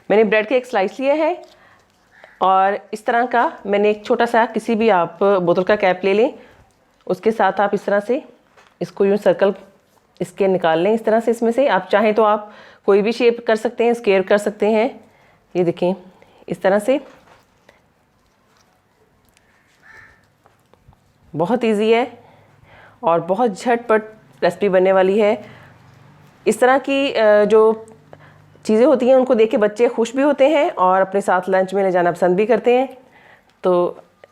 मैंने ब्रेड का एक स्लाइस लिया है और इस तरह का मैंने एक छोटा सा, किसी भी आप बोतल का कैप ले लें, उसके साथ आप इस तरह से इसको यूँ सर्कल इसके निकाल लें इस तरह से। इसमें से आप चाहें तो आप कोई भी शेप कर सकते हैं, स्क्वायर कर सकते हैं। ये देखें इस तरह से, बहुत इजी है और बहुत झटपट रेसिपी बनने वाली है। इस तरह की जो चीज़ें होती हैं उनको देख के बच्चे खुश भी होते हैं और अपने साथ लंच में ले जाना पसंद भी करते हैं। तो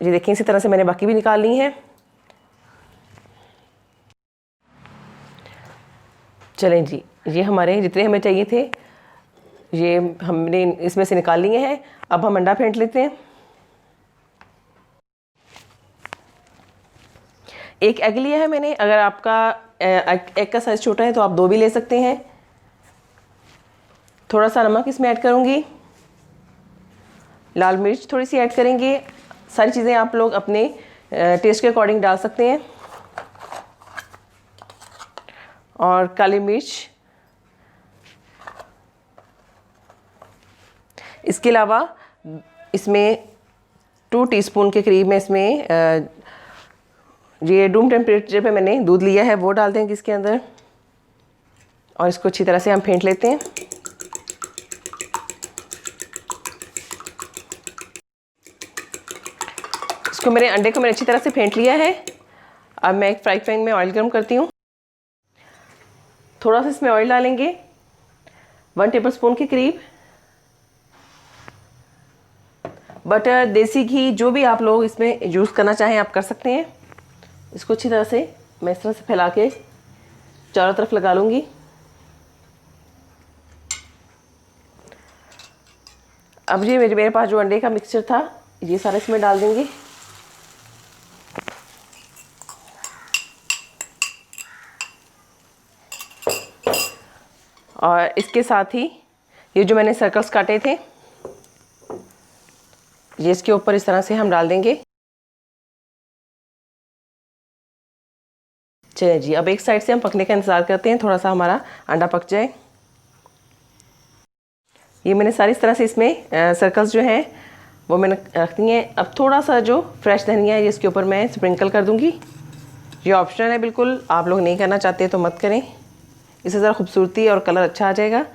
ये देखें इसी तरह से मैंने बाकी भी निकाल ली हैं। चलें जी, ये हमारे जितने हमें चाहिए थे ये हमने इसमें से निकाल लिए हैं। अब हम अंडा फेंट लेते हैं। एक एग लिया है मैंने, अगर आपका एग का साइज़ छोटा है तो आप 2 भी ले सकते हैं। थोड़ा सा नमक इसमें ऐड करूँगी, लाल मिर्च थोड़ी सी ऐड करेंगे। सारी चीज़ें आप लोग अपने टेस्ट के अकॉर्डिंग डाल सकते हैं। और काली मिर्च, इसके अलावा इसमें 2 टीस्पून के करीब में इसमें ये रूम टेम्परेचर पे मैंने दूध लिया है वो डाल देंगे इसके अंदर और इसको अच्छी तरह से हम फेंट लेते हैं। इसको मैंने अंडे को मैंने अच्छी तरह से फेंट लिया है। अब मैं एक फ्राई पैन में ऑयल गर्म करती हूँ। थोड़ा सा इसमें ऑयल डालेंगे, 1 टेबलस्पून के करीब। बटर, देसी घी, जो भी आप लोग इसमें यूज़ करना चाहें आप कर सकते हैं। इसको अच्छी तरह से मैं इस तरह से फैला के चारों तरफ लगा लूँगी। अब ये मेरे पास जो अंडे का मिक्सचर था ये सारा इसमें डाल देंगे। और इसके साथ ही ये जो मैंने सर्कल्स काटे थे ये इसके ऊपर इस तरह से हम डाल देंगे। चलिए जी, अब एक साइड से हम पकने का इंतज़ार करते हैं, थोड़ा सा हमारा अंडा पक जाए। ये मैंने सारी इस तरह से इसमें सर्कल्स जो हैं वो मैंने रख दिए हैं। अब थोड़ा सा जो फ्रेश धनिया है इसके ऊपर मैं स्प्रिंकल कर दूंगी। ये ऑप्शनल है बिल्कुल, आप लोग नहीं करना चाहते तो मत करें, इससे ज़रा खूबसूरती और कलर अच्छा आ जाएगा।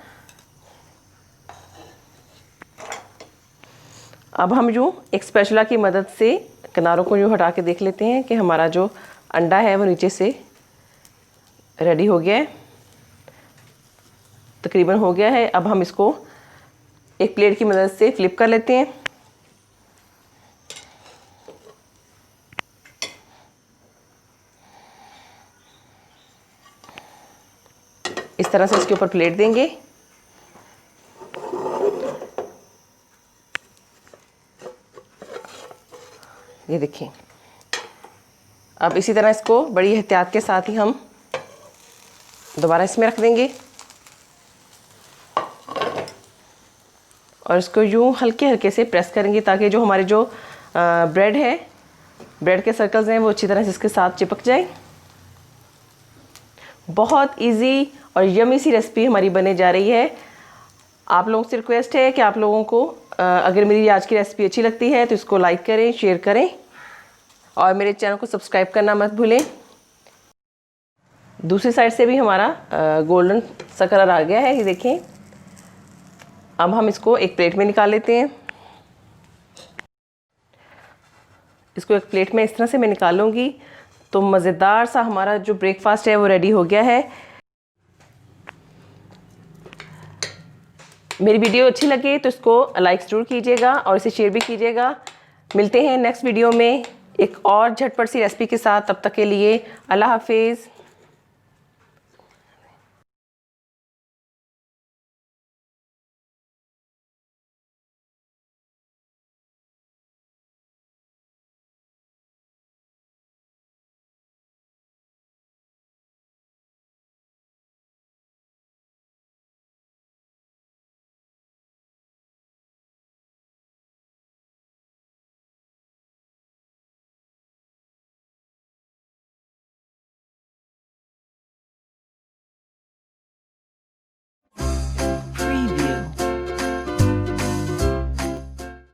अब हम यूँ एक स्पैचुला की मदद से किनारों को यूँ हटा के देख लेते हैं कि हमारा जो अंडा है वो नीचे से रेडी हो गया है, तकरीबन हो गया है। अब हम इसको एक प्लेट की मदद से फ्लिप कर लेते हैं। इस तरह से इसके ऊपर प्लेट देंगे। ये देखिए, अब इसी तरह इसको बड़ी एहतियात के साथ ही हम दोबारा इसमें रख देंगे और इसको यूँ हल्के हल्के से प्रेस करेंगे ताकि जो हमारे जो ब्रेड है, ब्रेड के सर्कल्स हैं वो अच्छी तरह से इसके साथ चिपक जाए। बहुत इजी और यमी सी रेसिपी हमारी बनने जा रही है। आप लोगों से रिक्वेस्ट है कि आप लोगों को अगर मेरी आज की रेसिपी अच्छी लगती है तो इसको लाइक करें, शेयर करें और मेरे चैनल को सब्सक्राइब करना मत भूलें। दूसरी साइड से भी हमारा गोल्डन सा कलर आ गया है, ये देखें। अब हम इसको एक प्लेट में निकाल लेते हैं। इसको एक प्लेट में इस तरह से मैं निकाल लूँगी तो मज़ेदार सा हमारा जो ब्रेकफास्ट है वो रेडी हो गया है। मेरी वीडियो अच्छी लगे तो इसको लाइक ज़रूर कीजिएगा और इसे शेयर भी कीजिएगा। मिलते हैं नेक्स्ट वीडियो में एक और झटपट सी रेसिपी के साथ। तब तक के लिए अल्लाह हाफिज़।